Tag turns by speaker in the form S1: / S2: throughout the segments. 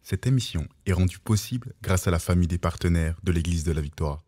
S1: Cette émission est rendue possible grâce à la famille des partenaires de l'Église de la Victoire.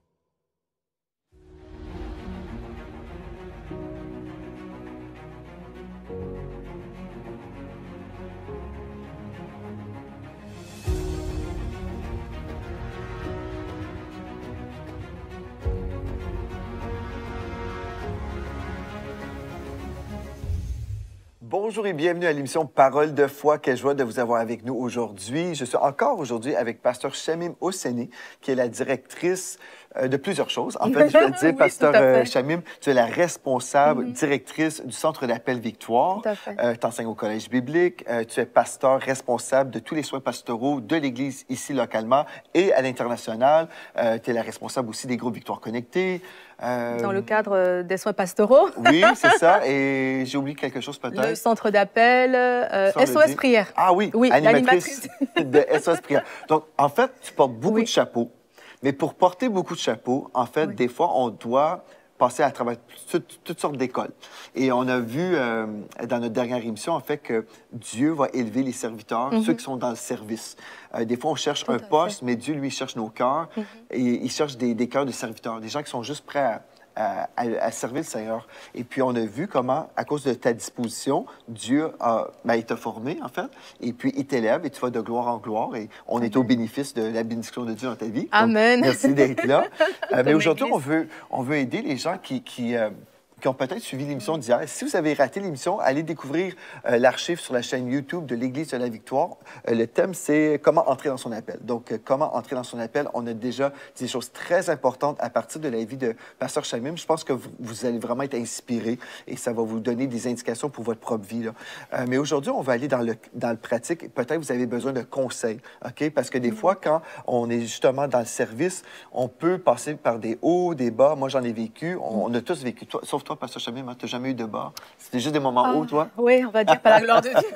S2: Bonjour et bienvenue à l'émission Parole de foi. Quelle joie de vous avoir avec nous aujourd'hui. Je suis encore aujourd'hui avec Pasteur Shamim Hosseini, qui est la directrice de plusieurs choses. En fait, je vais te dire,
S3: Oui,
S2: Pasteur Shamim, tu es la responsable directrice du Centre d'appel Victoire.
S3: Tout à fait.
S2: Tu enseignes au Collège biblique. Tu es pasteur responsable de tous les soins pastoraux de l'Église ici localement et à l'international. Tu es la responsable aussi des groupes Victoire Connectés.
S3: Dans le cadre des soins pastoraux.
S2: Oui, c'est ça. Et j'ai oublié quelque chose peut-être.
S3: Le centre d'appel, SOS Prière.
S2: Ah oui,
S3: Oui,
S2: animatrice de SOS Prière. Donc, en fait, tu portes beaucoup
S3: Oui.
S2: de chapeaux. Mais pour porter beaucoup de chapeaux, en fait,
S3: Oui.
S2: des fois, on doit passer à travers toutes sortes d'écoles. Et on a vu dans notre dernière émission, en fait, que Dieu va élever les serviteurs, ceux qui sont dans le service. Des fois, on cherche
S3: Tout
S2: un
S3: à fait.
S2: poste, mais Dieu, lui, cherche nos cœurs. Et il cherche des cœurs de serviteurs, des gens qui sont juste prêts à servir le Seigneur. Et puis, on a vu comment, à cause de ta disposition, Dieu il t'a formé, en fait, et puis il t'élève et tu vas de gloire en gloire. Et on est au bénéfice de la bénédiction de Dieu dans ta vie. Donc,
S3: Amen.
S2: merci d'être là. Mais
S3: Comme
S2: aujourd'hui,
S3: l'Église.
S2: on veut aider les gens qui ont peut-être suivi l'émission d'hier. Si vous avez raté l'émission, allez découvrir l'archive sur la chaîne YouTube de l'Église de la Victoire. Le thème, c'est comment entrer dans son appel. Donc, comment entrer dans son appel. On a déjà dit des choses très importantes à partir de la vie de Pasteur Shamim. Je pense que vous allez vraiment être inspirés et ça va vous donner des indications pour votre propre vie, là. Mais aujourd'hui, on va aller dans le pratique. Peut-être vous avez besoin de conseils, OK? Parce que des fois, quand on est justement dans le service, on peut passer par des hauts, des bas. Moi, j'en ai vécu. On a tous vécu. Sauf toi, Pasteur Shamim, tu n'as jamais eu de bas. C'était juste des moments hauts, toi?
S3: Oui, on va dire par la gloire de Dieu.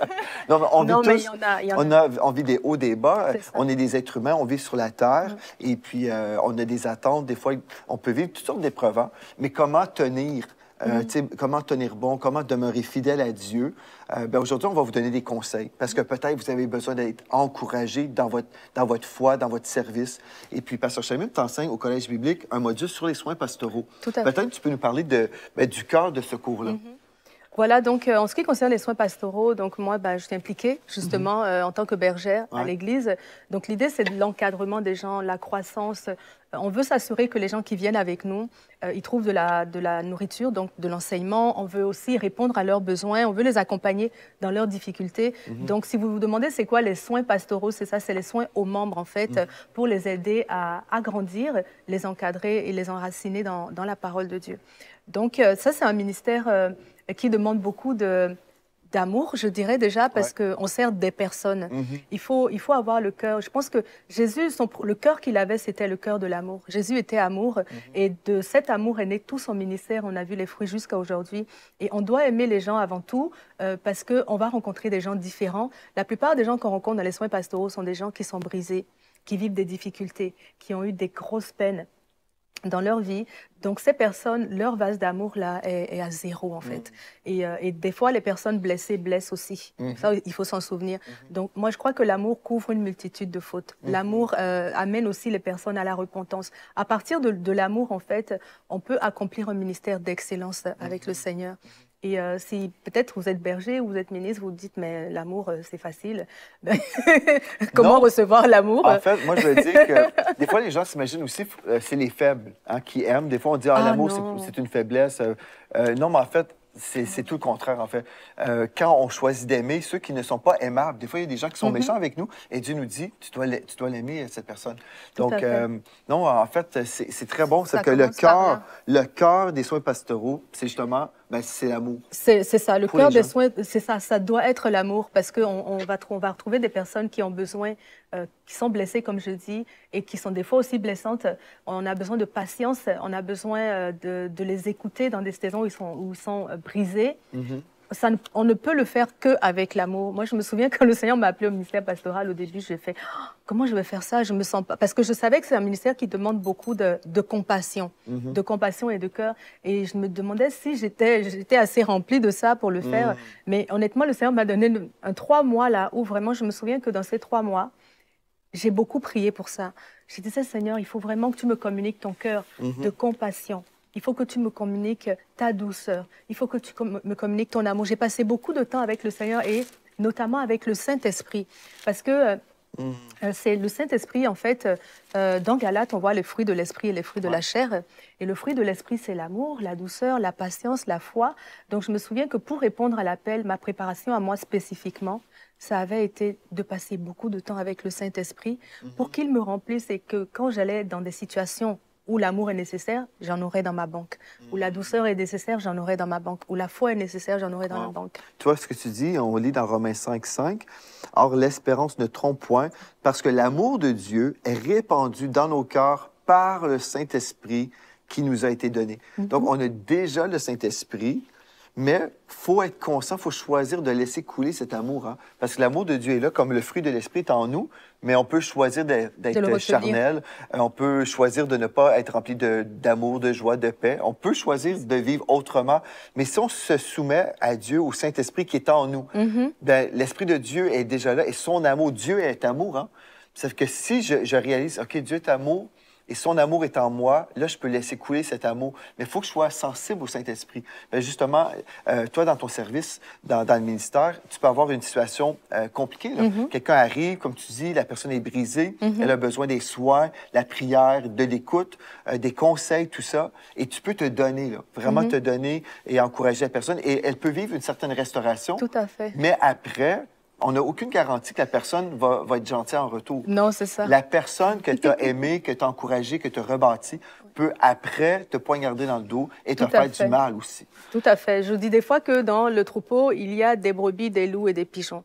S2: Non, mais on vit
S3: Non, mais
S2: tous. On vit des hauts, des bas.
S3: C'est ça.
S2: On est des êtres humains, on vit sur la terre. Et puis, on a des attentes. Des fois, on peut vivre toutes sortes d'épreuves. Hein. Mais comment tenir? Tu sais, comment tenir bon, comment demeurer fidèle à Dieu. Aujourd'hui, on va vous donner des conseils parce que peut-être vous avez besoin d'être encouragé dans votre foi, dans votre service. Et puis, Pasteur Shamim t'enseigne au Collège biblique un module sur les soins pastoraux.
S3: Tout à fait.
S2: Peut-être tu peux nous parler du cœur de ce cours-là.
S3: Voilà, donc en ce qui concerne les soins pastoraux, donc moi, je suis impliquée justement en tant que bergère à
S2: Ouais.
S3: l'Église. Donc l'idée, c'est de l'encadrement des gens, la croissance. On veut s'assurer que les gens qui viennent avec nous, ils trouvent de la nourriture, donc de l'enseignement. On veut aussi répondre à leurs besoins. On veut les accompagner dans leurs difficultés. Donc si vous vous demandez c'est quoi les soins pastoraux, c'est ça, c'est les soins aux membres en fait, pour les aider à grandir, les encadrer et les enraciner dans la parole de Dieu. Donc ça, c'est un ministère qui demande beaucoup d'amour, je dirais déjà, parce qu'on sert des personnes. Il faut avoir le cœur. Je pense que Jésus, le cœur qu'il avait, c'était le cœur de l'amour. Jésus était amour, et de cet amour est né tout son ministère. On a vu les fruits jusqu'à aujourd'hui. Et on doit aimer les gens avant tout, parce qu'on va rencontrer des gens différents. La plupart des gens qu'on rencontre dans les soins pastoraux sont des gens qui sont brisés, qui vivent des difficultés, qui ont eu des grosses peines dans leur vie. Donc, ces personnes, leur vase d'amour, là, est à zéro, en fait. Et des fois, les personnes blessées blessent aussi. Ça, il faut s'en souvenir. Donc, moi, je crois que l'amour couvre une multitude de fautes. L'amour amène aussi les personnes à la repentance. À partir de l'amour, en fait, on peut accomplir un ministère d'excellence avec le Seigneur. Et si peut-être vous êtes berger ou vous êtes ministre, vous vous dites, mais l'amour, c'est facile. Comment
S2: Non.
S3: recevoir l'amour?
S2: En fait, moi, je veux dire que des fois, les gens s'imaginent aussi, c'est les faibles qui aiment. Des fois, on dit, l'amour,
S3: non.
S2: c'est une faiblesse. Non, mais en fait, c'est tout le contraire, en fait. Quand on choisit d'aimer ceux qui ne sont pas aimables, des fois, il y a des gens qui sont méchants avec nous et Dieu nous dit, tu dois l'aimer, cette personne.
S3: Tout
S2: Donc,
S3: à fait.
S2: non, en fait, c'est très bon. C'est
S3: Ça
S2: que
S3: commence par
S2: le cœur des soins pastoraux, c'est justement, c'est l'amour.
S3: C'est ça, le
S2: Pour
S3: cœur
S2: les
S3: des
S2: gens.
S3: soins, c'est ça doit être l'amour parce qu'on va retrouver des personnes qui ont besoin, qui sont blessées, comme je dis, et qui sont des fois aussi blessantes. On a besoin de patience, on a besoin de les écouter dans des saisons où ils sont brisés. On ne peut le faire qu'avec l'amour. Moi, je me souviens quand le Seigneur m'a appelé au ministère pastoral, au début, j'ai fait comment je vais faire ça? Je me sens pas. Parce que je savais que c'est un ministère qui demande beaucoup de compassion, de compassion et de cœur. Et je me demandais si j'étais assez remplie de ça pour le faire. Mais honnêtement, le Seigneur m'a donné un 3 mois là où vraiment, je me souviens que dans ces 3 mois, j'ai beaucoup prié pour ça. Je disais, Seigneur, il faut vraiment que tu me communiques ton cœur de compassion. Il faut que tu me communiques ta douceur. Il faut que tu me communiques ton amour. J'ai passé beaucoup de temps avec le Seigneur et notamment avec le Saint-Esprit. Parce que c'est le Saint-Esprit, en fait, dans Galates, on voit les fruits de l'Esprit et les fruits de la chair. Et le fruit de l'Esprit, c'est l'amour, la douceur, la patience, la foi. Donc, je me souviens que pour répondre à l'appel, ma préparation à moi spécifiquement, ça avait été de passer beaucoup de temps avec le Saint-Esprit pour qu'il me remplisse et que quand j'allais dans des situations où l'amour est nécessaire, j'en aurai dans ma banque. Où la douceur est nécessaire, j'en aurai dans ma banque. Où la foi est nécessaire, j'en aurai dans la banque.
S2: Tu vois ce que tu dis, on lit dans Romains 5:5. Or, l'espérance ne trompe point, parce que l'amour de Dieu est répandu dans nos cœurs par le Saint-Esprit qui nous a été donné. Donc, on a déjà le Saint-Esprit, mais il faut être conscient, il faut choisir de laisser couler cet amour. Hein? Parce que l'amour de Dieu est là, comme le fruit de l'Esprit est en nous, mais on peut choisir d'être charnel, on peut choisir de ne pas être rempli d'amour, de joie, de paix. On peut choisir de vivre autrement, mais si on se soumet à Dieu, au Saint-Esprit qui est en nous, ben, l'Esprit de Dieu est déjà là et son amour, Dieu est amour. Hein? Ça fait que si je réalise, OK, Dieu est amour, et son amour est en moi, là, je peux laisser couler cet amour. Mais il faut que je sois sensible au Saint-Esprit. Bien, justement, toi, dans ton service, dans le ministère, tu peux avoir une situation compliquée. Quelqu'un arrive, comme tu dis, la personne est brisée, elle a besoin des soins, la prière, de l'écoute, des conseils, tout ça. Et tu peux te donner, là, vraiment te donner et encourager la personne. Et elle peut vivre une certaine restauration.
S3: Tout à fait.
S2: Mais après, on n'a aucune garantie que la personne va être gentille en retour.
S3: Non, c'est ça.
S2: La personne que tu as aimée, que tu as encouragée, que tu as rebâtie, peut après te poignarder dans le dos et te faire du mal aussi.
S3: Tout à fait. Je dis des fois que dans le troupeau, il y a des brebis, des loups et des pigeons.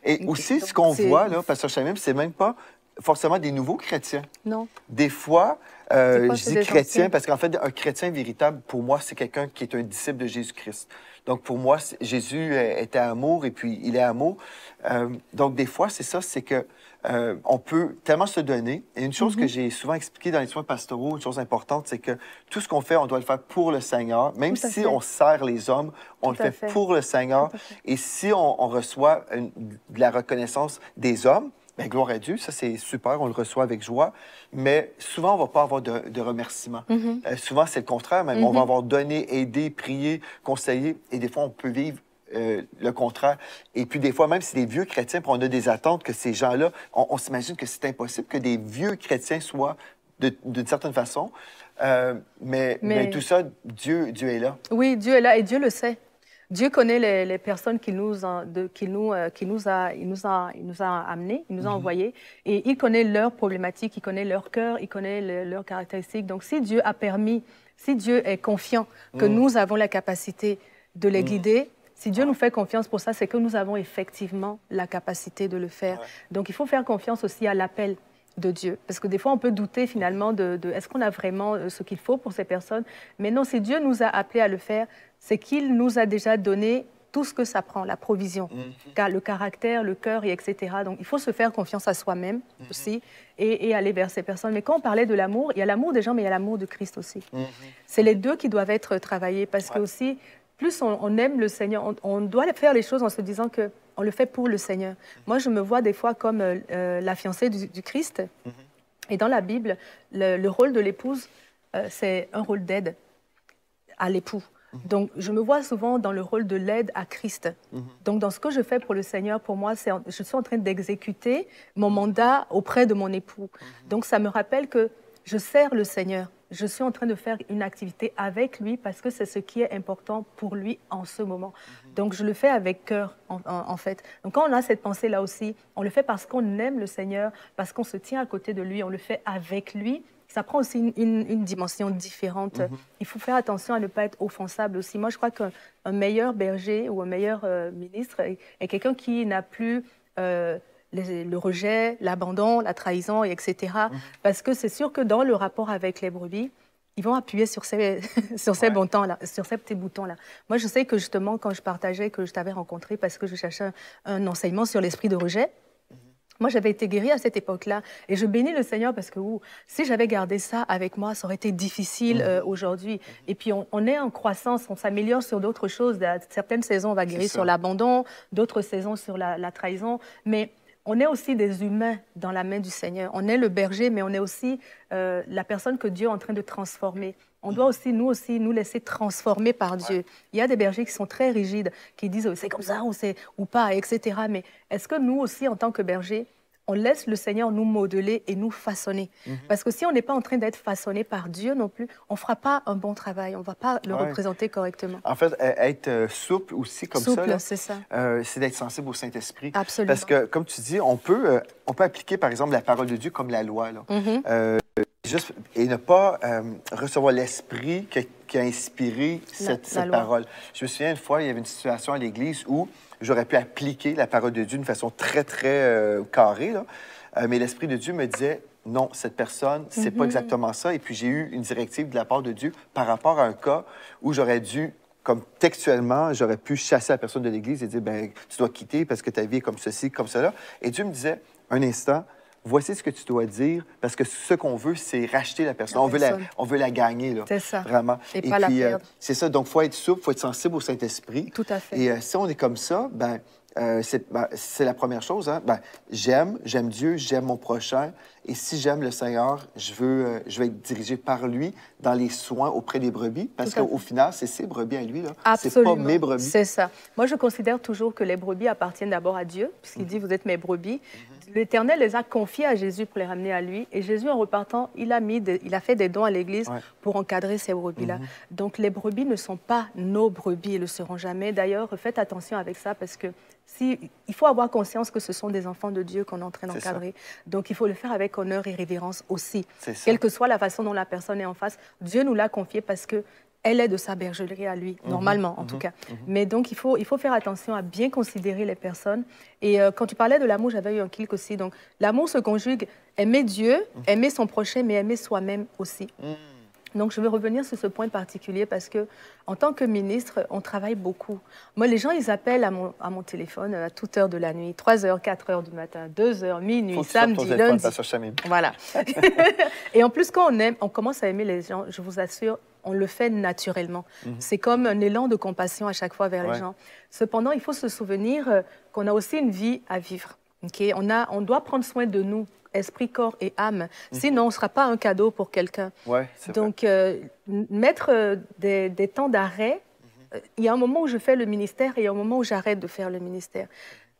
S2: Et aussi, ce qu'on voit, là, Pasteur Chamim, c'est même pas forcément des nouveaux chrétiens.
S3: Non.
S2: Des fois, je dis chrétien parce qu'en fait, un chrétien véritable, pour moi, c'est quelqu'un qui est un disciple de Jésus-Christ. Donc, pour moi, Jésus était amour et puis il est amour. Donc, des fois, c'est ça, c'est que on peut tellement se donner. Et une chose que j'ai souvent expliquée dans les soins pastoraux, une chose importante, c'est que tout ce qu'on fait, on doit le faire pour le Seigneur. Même si on sert les hommes, on le fait pour le Seigneur. Et si on reçoit de la reconnaissance des hommes, bien, gloire à Dieu, ça c'est super, on le reçoit avec joie, mais souvent on ne va pas avoir de remerciements. Souvent c'est le contraire même, on va avoir donné, aidé, prié, conseillé, et des fois on peut vivre le contraire. Et puis des fois même si des vieux chrétiens, puis on a des attentes que ces gens-là, on s'imagine que c'est impossible que des vieux chrétiens soient d'une certaine façon, mais tout ça, Dieu est là.
S3: Oui, Dieu est là et Dieu le sait. Dieu connaît les personnes qu'il nous a amenées, il nous a envoyées, et il connaît leurs problématiques, il connaît leur cœur, il connaît leurs caractéristiques. Donc, si Dieu a permis, si Dieu est confiant que nous avons la capacité de les guider, si Dieu nous fait confiance pour ça, c'est que nous avons effectivement la capacité de le faire. Donc, il faut faire confiance aussi à l'appel de Dieu. Parce que des fois, on peut douter finalement de est-ce qu'on a vraiment ce qu'il faut pour ces personnes. Mais non, si Dieu nous a appelés à le faire, c'est qu'il nous a déjà donné tout ce que ça prend, la provision, le caractère, le cœur, et etc. Donc, il faut se faire confiance à soi-même aussi et aller vers ces personnes. Mais quand on parlait de l'amour, il y a l'amour des gens, mais il y a l'amour de Christ aussi. C'est les deux qui doivent être travaillés parce que aussi, plus on aime le Seigneur, on doit faire les choses en se disant que on le fait pour le Seigneur. Moi, je me vois des fois comme la fiancée du Christ. Et dans la Bible, le rôle de l'épouse, c'est un rôle d'aide à l'époux. Donc, je me vois souvent dans le rôle de l'aide à Christ. Donc, dans ce que je fais pour le Seigneur, pour moi, je suis en train d'exécuter mon mandat auprès de mon époux. Donc, ça me rappelle que je sers le Seigneur. Je suis en train de faire une activité avec lui parce que c'est ce qui est important pour lui en ce moment. Donc, je le fais avec cœur, en fait. Donc, quand on a cette pensée-là aussi, on le fait parce qu'on aime le Seigneur, parce qu'on se tient à côté de lui, on le fait avec lui. Ça prend aussi une dimension différente. Il faut faire attention à ne pas être offensable aussi. Moi, je crois qu'un meilleur berger ou un meilleur ministre est quelqu'un qui n'a plus le rejet, l'abandon, la trahison, etc. Parce que c'est sûr que dans le rapport avec les brebis, ils vont appuyer sur ces, sur ces boutons-là, sur ces petits boutons-là. Moi, je sais que justement, quand je partageais que je t'avais rencontré parce que je cherchais un enseignement sur l'esprit de rejet, moi, j'avais été guérie à cette époque-là. Et je bénis le Seigneur parce que si j'avais gardé ça avec moi, ça aurait été difficile aujourd'hui. Et puis, on est en croissance, on s'améliore sur d'autres choses. Certaines saisons, on va guérir sur l'abandon, d'autres saisons sur la trahison. Mais on est aussi des humains dans la main du Seigneur. On est le berger, mais on est aussi la personne que Dieu est en train de transformer. On doit aussi, nous laisser transformer par Dieu. Il y a des bergers qui sont très rigides, qui disent c'est comme ça ou pas, etc. Mais est-ce que nous aussi, en tant que bergers, on laisse le Seigneur nous modeler et nous façonner? Parce que si on n'est pas en train d'être façonné par Dieu non plus, on ne fera pas un bon travail, on ne va pas le représenter correctement.
S2: En fait, être souple aussi comme
S3: souple,
S2: ça,
S3: c'est ça.
S2: C'est d'être sensible au Saint-Esprit.
S3: Absolument.
S2: Parce que, comme tu dis, on peut appliquer, par exemple, la parole de Dieu comme la loi. Là. Et ne pas recevoir l'Esprit qui a inspiré cette parole. Je me souviens une fois, il y avait une situation à l'Église où j'aurais pu appliquer la parole de Dieu d'une façon très, très carrée, là. Mais l'Esprit de Dieu me disait, non, cette personne, c'est pas exactement ça. Et puis j'ai eu une directive de la part de Dieu par rapport à un cas où j'aurais dû, comme textuellement, j'aurais pu chasser la personne de l'Église et dire, ben tu dois quitter parce que ta vie est comme ceci, comme cela. Et Dieu me disait, un instant, voici ce que tu dois dire, parce que ce qu'on veut, c'est racheter la personne. On veut la gagner, là.
S3: C'est ça.
S2: Vraiment.
S3: Et pas la perdre.
S2: C'est ça. Donc, il faut être souple, il faut être sensible au Saint-Esprit.
S3: Tout à fait.
S2: Et si on est comme ça, c'est la première chose. Hein? J'aime Dieu, j'aime mon prochain. Et si j'aime le Seigneur, je vais être dirigé par lui dans les soins auprès des brebis. Parce qu'au final, c'est ses brebis à lui. C'est pas mes brebis.
S3: C'est ça. Moi, je considère toujours que les brebis appartiennent d'abord à Dieu, puisqu'il dit, vous êtes mes brebis. L'Éternel les a confiés à Jésus pour les ramener à lui. Et Jésus, en repartant, il a fait des dons à l'Église pour encadrer ces brebis-là. Donc, les brebis ne sont pas nos brebis et ne le seront jamais. D'ailleurs, faites attention avec ça parce que il faut avoir conscience que ce sont des enfants de Dieu qu'on est en train d'encadrer. Donc, il faut le faire avec honneur et révérence aussi. Quelle que soit la façon dont la personne est en face, Dieu nous l'a confié parce que elle est de sa bergerie à lui, normalement en tout cas. Mais donc, il faut faire attention à bien considérer les personnes. Et quand tu parlais de l'amour, j'avais eu un clic aussi. Donc, l'amour se conjugue aimer Dieu, aimer son prochain, mais aimer soi-même aussi. Donc, je vais revenir sur ce point particulier parce que, en tant que ministre, on travaille beaucoup. Moi, les gens, ils appellent à mon téléphone à toute heure de la nuit, 3 heures, 4 heures du matin, 2 heures, minuit, samedi, lundi. Voilà. Et en plus, quand on commence à aimer les gens, je vous assure, on le fait naturellement. C'est comme un élan de compassion à chaque fois vers les gens. Cependant, il faut se souvenir qu'on a aussi une vie à vivre. Okay? On doit prendre soin de nous, esprit, corps et âme. Sinon, on ne sera pas un cadeau pour quelqu'un. Donc, mettre des temps d'arrêt, il y a un moment où je fais le ministère et il y a un moment où j'arrête de faire le ministère.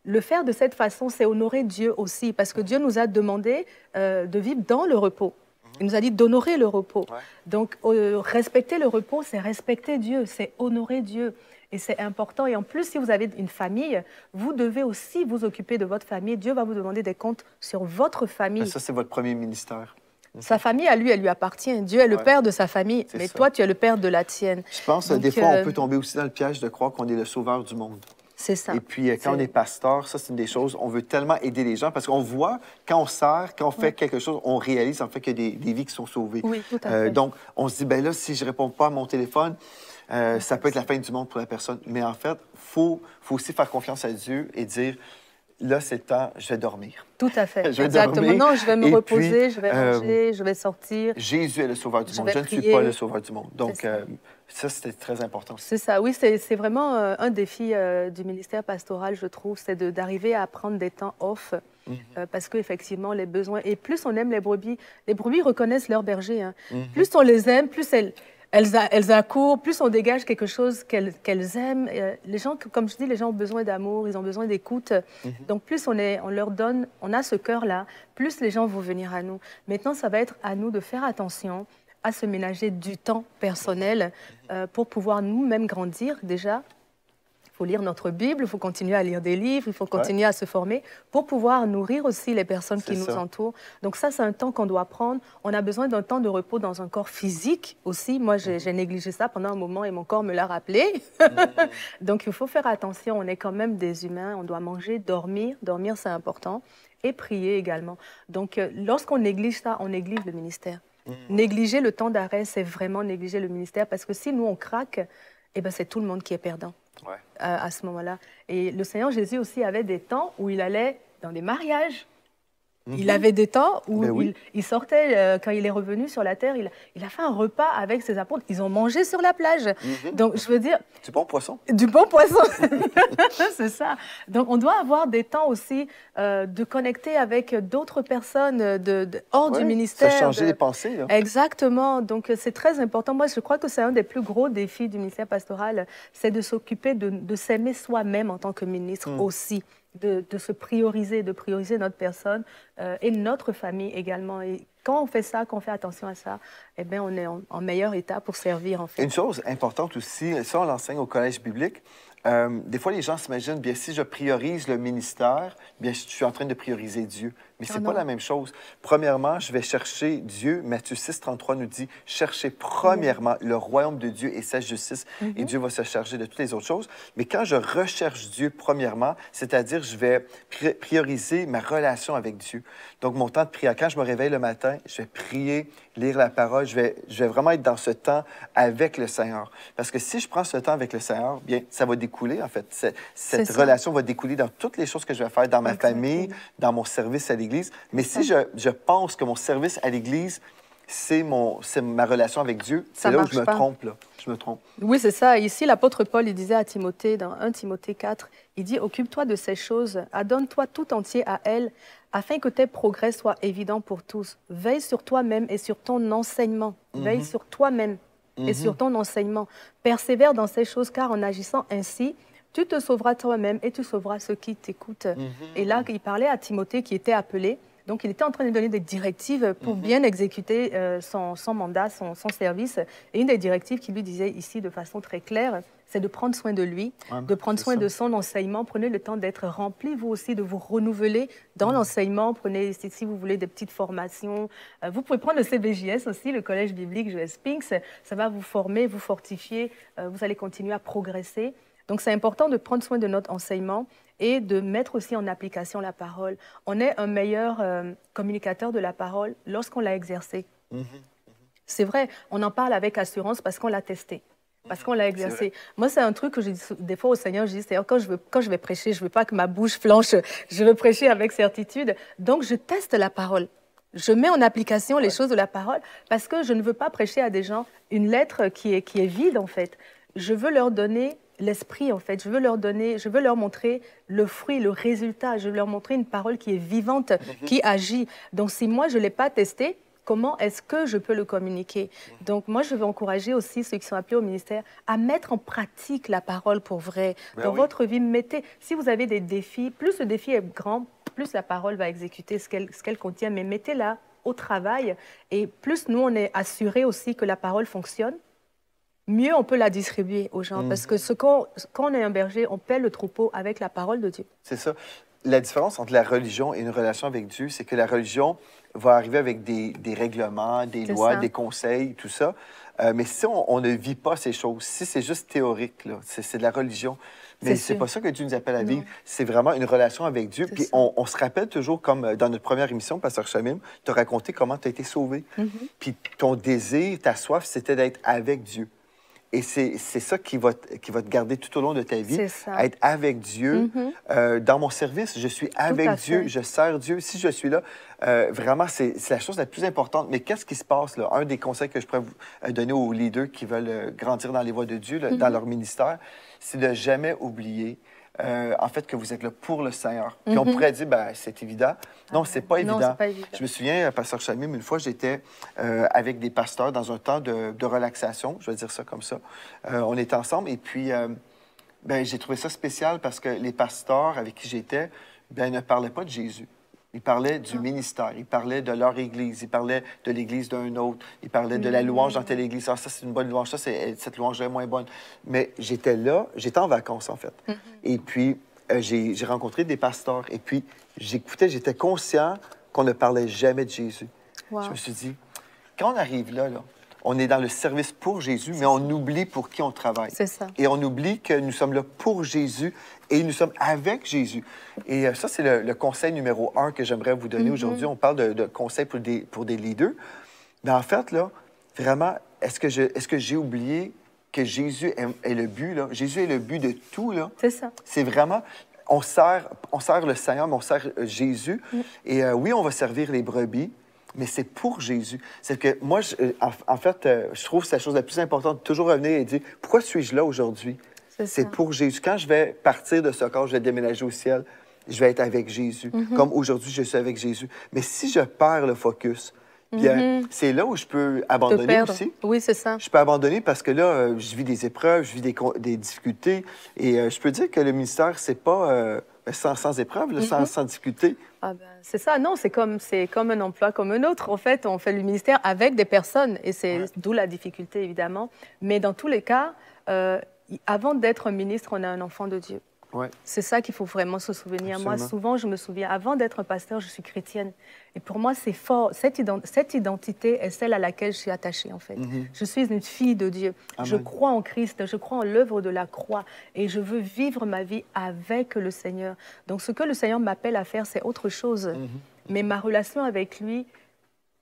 S3: Le faire de cette façon, c'est honorer Dieu aussi, parce que Dieu nous a demandé de vivre dans le repos. Il nous a dit d'honorer le repos. Donc, respecter le repos, c'est respecter Dieu, c'est honorer Dieu. Et c'est important. Et en plus, si vous avez une famille, vous devez aussi vous occuper de votre famille. Dieu va vous demander des comptes sur votre famille.
S2: Ça, c'est votre premier ministère.
S3: Sa famille, à lui, elle lui appartient. Dieu est le père de sa famille, mais toi, tu es le père de la tienne.
S2: Je pense que des fois, on peut tomber aussi dans le piège de croire qu'on est le sauveur du monde.
S3: C'est ça.
S2: Et puis, quand on est pasteur, ça, c'est une des choses, on veut tellement aider les gens parce qu'on voit, quand on sert, quand on fait quelque chose, on réalise en fait qu'il y a des vies qui sont sauvées.
S3: Oui, tout à fait.
S2: Donc, on se dit, ben là, si je ne réponds pas à mon téléphone, ça peut être la fin du monde pour la personne. Mais en fait, il faut aussi faire confiance à Dieu et dire, là, c'est le temps, je vais dormir.
S3: Tout à fait.
S2: Je vais
S3: Exactement.
S2: dormir.
S3: Non, je vais me reposer,
S2: puis,
S3: je vais manger, je vais sortir.
S2: Jésus est le sauveur du monde. Je ne suis pas le sauveur du monde. Donc, ça, c'était très important.
S3: C'est ça, oui, c'est vraiment un défi du ministère pastoral, je trouve, c'est d'arriver à prendre des temps off. Parce qu'effectivement, les besoins... Et plus on aime les brebis reconnaissent leur berger. Hein. Plus on les aime, plus elles accourent, plus on dégage quelque chose qu'elles aiment. Les gens, comme je dis, les gens ont besoin d'amour, ils ont besoin d'écoute. Donc, plus on leur donne, on a ce cœur-là, plus les gens vont venir à nous. Maintenant, ça va être à nous de faire attention à se ménager du temps personnel pour pouvoir nous-mêmes grandir déjà. Il faut lire notre Bible, il faut continuer à lire des livres, il faut continuer à se former pour pouvoir nourrir aussi les personnes qui nous entourent. Donc ça, c'est un temps qu'on doit prendre. On a besoin d'un temps de repos dans un corps physique aussi. Moi, j'ai négligé ça pendant un moment et mon corps me l'a rappelé. Donc il faut faire attention, on est quand même des humains, on doit manger, dormir. Dormir, c'est important. Et prier également. Donc lorsqu'on néglige ça, on néglige le ministère. Négliger le temps d'arrêt, c'est vraiment négliger le ministère parce que si nous, on craque, eh ben, c'est tout le monde qui est perdant à ce moment-là. Et le Seigneur Jésus aussi avait des temps où il allait dans des mariages. Il avait des temps où
S2: oui.
S3: il sortait, quand il est revenu sur la terre, il a fait un repas avec ses apôtres. Ils ont mangé sur la plage. Donc, je veux dire...
S2: Du bon poisson.
S3: Du bon poisson, c'est ça. Donc, on doit avoir des temps aussi de connecter avec d'autres personnes hors du ministère.
S2: Ça changer les pensées. Là.
S3: Exactement. Donc, c'est très important. Moi, je crois que c'est un des plus gros défis du ministère pastoral, c'est de s'occuper de s'aimer soi-même en tant que ministre aussi. De se prioriser, de prioriser notre personne et notre famille également. Et quand on fait ça, quand on fait attention à ça, eh bien, on est en meilleur état pour servir, en fait.
S2: Une chose importante aussi, ça, on l'enseigne au collège biblique. Des fois, les gens s'imaginent, bien, si je priorise le ministère, bien, je suis en train de prioriser Dieu. Mais ce n'est pas la même chose. Premièrement, je vais chercher Dieu. Matthieu 6, 33 nous dit, cherchez premièrement le royaume de Dieu et sa justice, et Dieu va se charger de toutes les autres choses. Mais quand je recherche Dieu premièrement, c'est-à-dire je vais prioriser ma relation avec Dieu. Donc, mon temps de prière, quand je me réveille le matin, je vais prier, lire la parole, je vais vraiment être dans ce temps avec le Seigneur. Parce que si je prends ce temps avec le Seigneur, bien, ça va découler, en fait. Cette relation va découler dans toutes les choses que je vais faire dans ma famille, dans mon service à l'Église. Mais si je pense que mon service à l'Église, c'est ma relation avec Dieu, c'est là où je me trompe, là. Je me trompe.
S3: Oui, c'est ça. Ici, l'apôtre Paul, il disait à Timothée, dans 1 Timothée 4, il dit « Occupe-toi de ces choses, adonne-toi tout entier à elles, afin que tes progrès soient évidents pour tous. Veille sur toi-même et sur ton enseignement. Veille sur toi-même et sur ton enseignement. Persévère dans ces choses, car en agissant ainsi, tu te sauveras toi-même et tu sauveras ceux qui t'écoutent. Et là, il parlait à Timothée qui était appelé. Donc, il était en train de donner des directives pour bien exécuter son mandat, son service. Et une des directives qu'il lui disait ici de façon très claire, c'est de prendre soin de lui, de prendre soin de son enseignement. Prenez le temps d'être rempli, vous aussi, de vous renouveler dans l'enseignement. Prenez, si vous voulez, des petites formations. Vous pouvez prendre le CBJS aussi, le Collège biblique Joël Spinks. Ça va vous former, vous fortifier. Vous allez continuer à progresser. Donc, c'est important de prendre soin de notre enseignement et de mettre aussi en application la parole. On est un meilleur communicateur de la parole lorsqu'on l'a exercée. C'est vrai, on en parle avec assurance parce qu'on l'a testé, parce qu'on l'a exercé. Moi, c'est un truc que je dis des fois au Seigneur, je dis, c'est quand je vais prêcher, je ne veux pas que ma bouche flanche, je veux prêcher avec certitude. Donc, je teste la parole. Je mets en application les choses de la parole parce que je ne veux pas prêcher à des gens une lettre qui est vide, en fait. Je veux leur donner l'esprit, en fait. Je veux leur montrer le fruit, le résultat. Je veux leur montrer une parole qui est vivante, qui agit. Donc, si moi, je ne l'ai pas testé, comment est-ce que je peux le communiquer? Donc, moi, je veux encourager aussi ceux qui sont appelés au ministère à mettre en pratique la parole pour vrai. Dans votre vie, si vous avez des défis, plus le défi est grand, plus la parole va exécuter ce qu'elle contient. Mais mettez-la au travail. Et plus nous, on est assurés aussi que la parole fonctionne, mieux on peut la distribuer aux gens. Parce que quand on est un berger, on paie le troupeau avec la parole de Dieu.
S2: C'est ça. La différence entre la religion et une relation avec Dieu, c'est que la religion va arriver avec des règlements, des lois, des conseils, tout ça. Mais si on ne vit pas ces choses, si c'est juste théorique, c'est de la religion. Mais c'est pas ça que Dieu nous appelle à vivre. C'est vraiment une relation avec Dieu. Puis on se rappelle toujours, comme dans notre première émission, Pasteur Chamim, tu as raconté comment tu as été sauvé. Puis ton désir, ta soif, c'était d'être avec Dieu. Et c'est ça qui va te garder tout au long de ta vie. Être avec Dieu. Dans mon service, je suis avec Dieu, je sers Dieu. Si je suis là, vraiment, c'est la chose la plus importante. Mais qu'est-ce qui se passe là? Un des conseils que je pourrais vous donner aux leaders qui veulent grandir dans les voies de Dieu, là, dans leur ministère, c'est de jamais oublier en fait, que vous êtes là pour le Seigneur. Puis on pourrait dire, ben, c'est évident. Non, c'est pas évident.
S3: Non, c'est pas évident.
S2: Je me souviens, Pasteur Chamim, une fois, j'étais avec des pasteurs dans un temps de relaxation, je vais dire ça comme ça. On était ensemble et puis ben, j'ai trouvé ça spécial parce que les pasteurs avec qui j'étais ben, ne parlaient pas de Jésus. Ils parlaient du ministère, ils parlaient de leur église, ils parlaient de l'église d'un autre, ils parlaient de la louange dans telle église. Ah, ça, c'est une bonne louange, ça, cette louange est moins bonne. Mais j'étais là, j'étais en vacances, en fait. Et puis, j'ai rencontré des pasteurs. Et puis, j'écoutais, j'étais conscient qu'on ne parlait jamais de Jésus. Je me suis dit, quand on arrive là, on est dans le service pour Jésus, mais on oublie pour qui on travaille.
S3: C'est ça.
S2: Et on oublie que nous sommes là pour Jésus et nous sommes avec Jésus. Et ça, c'est le conseil numéro 1 que j'aimerais vous donner aujourd'hui. On parle de conseils pour des leaders. Mais en fait, là, vraiment, est-ce que j'ai oublié que Jésus est le but, là? Jésus est le but de tout, là.
S3: C'est ça.
S2: C'est vraiment... on sert le Seigneur, mais on sert Jésus. Et oui, on va servir les brebis, mais c'est pour Jésus. C'est que moi, en fait, je trouve que c'est la chose la plus importante de toujours revenir et dire, pourquoi suis-je là aujourd'hui? C'est pour Jésus. Quand je vais partir de ce corps, je vais déménager au ciel, je vais être avec Jésus. Comme aujourd'hui, je suis avec Jésus. Mais si je perds le focus, bien, c'est là où je peux abandonner aussi.
S3: Oui, c'est ça.
S2: Je peux abandonner parce que là, je vis des épreuves, je vis des difficultés. Et je peux dire que le ministère, c'est pas sans épreuve, sans difficulté.
S3: Ah ben, c'est ça, non, c'est comme un emploi comme un autre. En fait, on fait le ministère avec des personnes et c'est d'où la difficulté, évidemment. Mais dans tous les cas, avant d'être un ministre, on a un enfant de Dieu.
S2: Ouais.
S3: C'est ça qu'il faut vraiment se souvenir.
S2: Absolument.
S3: Moi, souvent, je me souviens, avant d'être un pasteur, je suis chrétienne. Et pour moi, c'est fort. Cette identité est celle à laquelle je suis attachée, en fait. Je suis une fille de Dieu.
S2: Amen.
S3: Je crois en Christ, je crois en l'œuvre de la croix. Et je veux vivre ma vie avec le Seigneur. Donc, ce que le Seigneur m'appelle à faire, c'est autre chose. Mais ma relation avec lui,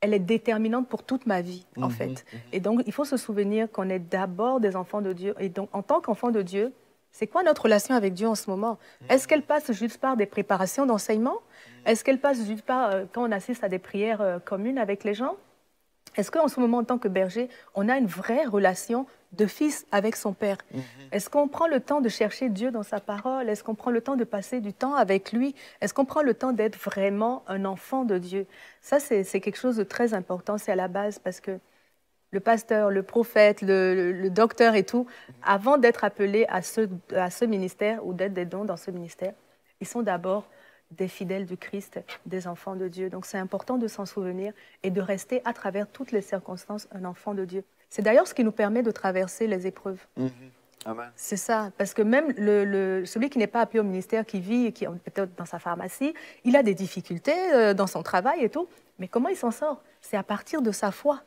S3: elle est déterminante pour toute ma vie, en fait. Et donc, il faut se souvenir qu'on est d'abord des enfants de Dieu. Et donc, en tant qu'enfant de Dieu, c'est quoi notre relation avec Dieu en ce moment? Est-ce qu'elle passe juste par des préparations d'enseignement? Est-ce qu'elle passe juste par quand on assiste à des prières communes avec les gens? Est-ce qu'en ce moment, en tant que berger, on a une vraie relation de fils avec son père? Est-ce qu'on prend le temps de chercher Dieu dans sa parole? Est-ce qu'on prend le temps de passer du temps avec lui? Est-ce qu'on prend le temps d'être vraiment un enfant de Dieu? Ça, c'est quelque chose de très important, c'est à la base parce que le pasteur, le prophète, le docteur et tout, avant d'être appelés à ce ministère ou d'être des dons dans ce ministère, ils sont d'abord des fidèles du Christ, des enfants de Dieu. Donc c'est important de s'en souvenir et de rester à travers toutes les circonstances un enfant de Dieu. C'est d'ailleurs ce qui nous permet de traverser les épreuves.
S2: Amen.
S3: C'est ça, parce que même celui qui n'est pas appelé au ministère, qui vit qui est peut-être dans sa pharmacie, il a des difficultés dans son travail et tout, mais comment il s'en sort? C'est à partir de sa foi.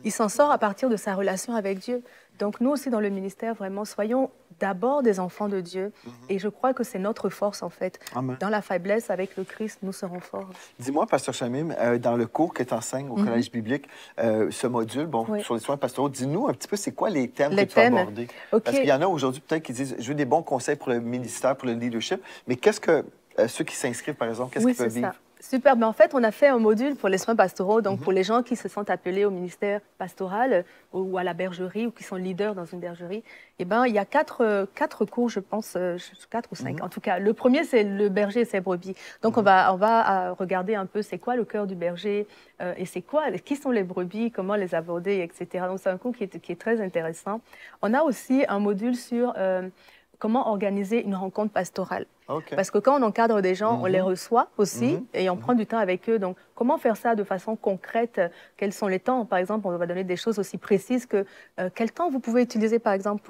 S3: Il s'en sort à partir de sa relation avec Dieu. Donc nous aussi dans le ministère, vraiment, soyons d'abord des enfants de Dieu. Et je crois que c'est notre force, en fait.
S2: Amen.
S3: Dans la faiblesse, avec le Christ, nous serons forts.
S2: Dis-moi, Pasteur Shamim, dans le cours que tu enseignes au Collège biblique, ce module, sur les soins pastoraux, dis-nous un petit peu, c'est quoi les thèmes que tu vas aborder?
S3: Okay.
S2: Parce qu'il y en a aujourd'hui peut-être qui disent, je veux des bons conseils pour le ministère, pour le leadership, mais qu'est-ce que ceux qui s'inscrivent, par exemple, qu'est-ce qu'ils peuvent vivre?
S3: Super. Mais en fait, on a fait un module pour les soins pastoraux, donc pour les gens qui se sentent appelés au ministère pastoral ou à la bergerie ou qui sont leaders dans une bergerie. Eh bien, il y a quatre cours, je pense, 4 ou 5. En tout cas, le premier, c'est le berger et ses brebis. Donc, on va regarder un peu c'est quoi le cœur du berger et c'est quoi, qui sont les brebis, comment les aborder, etc. Donc, c'est un cours qui est très intéressant. On a aussi un module sur comment organiser une rencontre pastorale.
S2: Okay.
S3: Parce que quand on encadre des gens, on les reçoit aussi et on prend du temps avec eux. Donc, comment faire ça de façon concrète? Quels sont les temps? Par exemple, on va donner des choses aussi précises que quel temps vous pouvez utiliser, par exemple,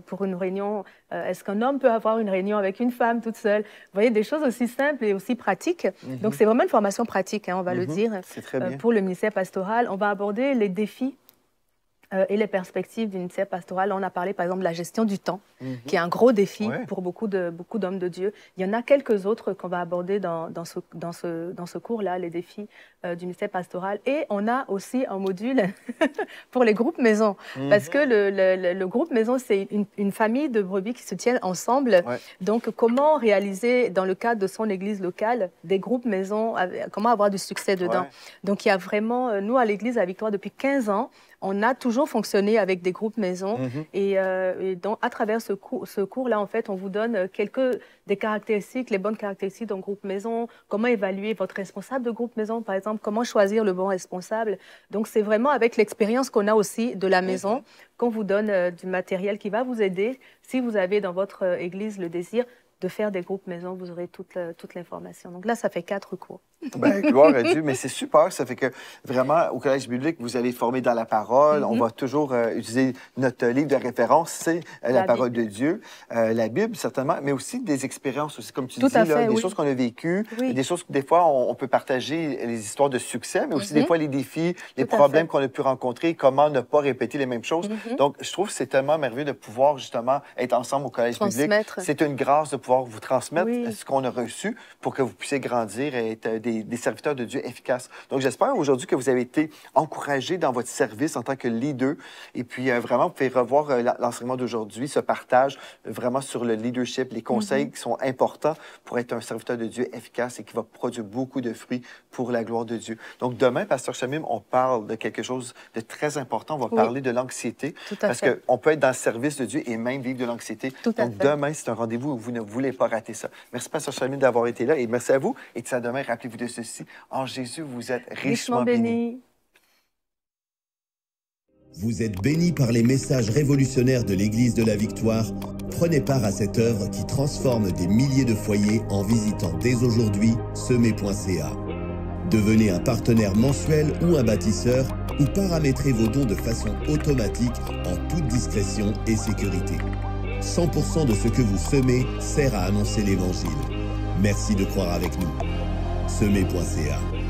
S3: pour une réunion? Est-ce qu'un homme peut avoir une réunion avec une femme toute seule? Vous voyez, des choses aussi simples et aussi pratiques. Donc, c'est vraiment une formation pratique, hein, on va le dire.
S2: C'est très bien.
S3: Pour le ministère pastoral, on va aborder les défis et les perspectives du ministère pastoral. On a parlé, par exemple, de la gestion du temps, qui est un gros défi pour beaucoup d'hommes de Dieu. Il y en a quelques autres qu'on va aborder dans ce cours-là, les défis du ministère pastoral. Et on a aussi un module pour les groupes maisons, parce que le groupe maison, c'est une famille de brebis qui se tiennent ensemble. Donc, comment réaliser, dans le cadre de son église locale, des groupes maisons, comment avoir du succès dedans. Donc, il y a vraiment, nous, à l'église à Victoire, depuis 15 ans, on a toujours fonctionné avec des groupes maisons et donc, à travers ce cours-là, en fait, on vous donne des caractéristiques, les bonnes caractéristiques d'un groupe maison, comment évaluer votre responsable de groupe maison, par exemple, comment choisir le bon responsable. Donc, c'est vraiment avec l'expérience qu'on a aussi de la maison qu'on vous donne du matériel qui va vous aider. Si vous avez dans votre église le désir de faire des groupes maison, vous aurez toute l'information. Donc là, ça fait 4 cours.
S2: Bien, gloire à Dieu, mais c'est super. Ça fait que vraiment, au Collège biblique, vous allez former dans la parole. On va toujours utiliser notre livre de référence, c'est la parole de Dieu, la Bible, certainement, mais aussi des expériences, aussi, comme tu dis, là, des choses qu'on a vécues, des choses que des fois, on peut partager les histoires de succès, mais aussi des fois les défis, les problèmes qu'on a pu rencontrer, comment ne pas répéter les mêmes choses. Donc, je trouve que c'est tellement merveilleux de pouvoir justement être ensemble au Collège biblique. C'est une grâce de pouvoir pouvoir vous transmettre
S3: Oui.
S2: ce qu'on a reçu pour que vous puissiez grandir et être des serviteurs de Dieu efficaces. Donc, j'espère aujourd'hui que vous avez été encouragés dans votre service en tant que leader. Et puis, vraiment, vous pouvez revoir l'enseignement d'aujourd'hui, ce partage vraiment sur le leadership, les conseils qui sont importants pour être un serviteur de Dieu efficace et qui va produire beaucoup de fruits pour la gloire de Dieu. Donc, demain, Pasteur Shamim, on parle de quelque chose de très important. On va parler de l'anxiété. Parce qu'on peut être dans le service de Dieu et même vivre de l'anxiété. Donc, demain, c'est un rendez-vous où vous ne voulez pas rater ça. Merci, Pasteur Shamim, d'avoir été là et merci à vous. Et d'ici à demain, rappelez-vous de ceci. En Jésus, vous êtes richement bénis.
S4: Vous êtes bénis par les messages révolutionnaires de l'Église de la Victoire. Prenez part à cette œuvre qui transforme des milliers de foyers en visitant dès aujourd'hui semer.ca. Devenez un partenaire mensuel ou un bâtisseur ou paramétrez vos dons de façon automatique en toute discrétion et sécurité. 100% de ce que vous semez sert à annoncer l'Évangile. Merci de croire avec nous. Semer.ca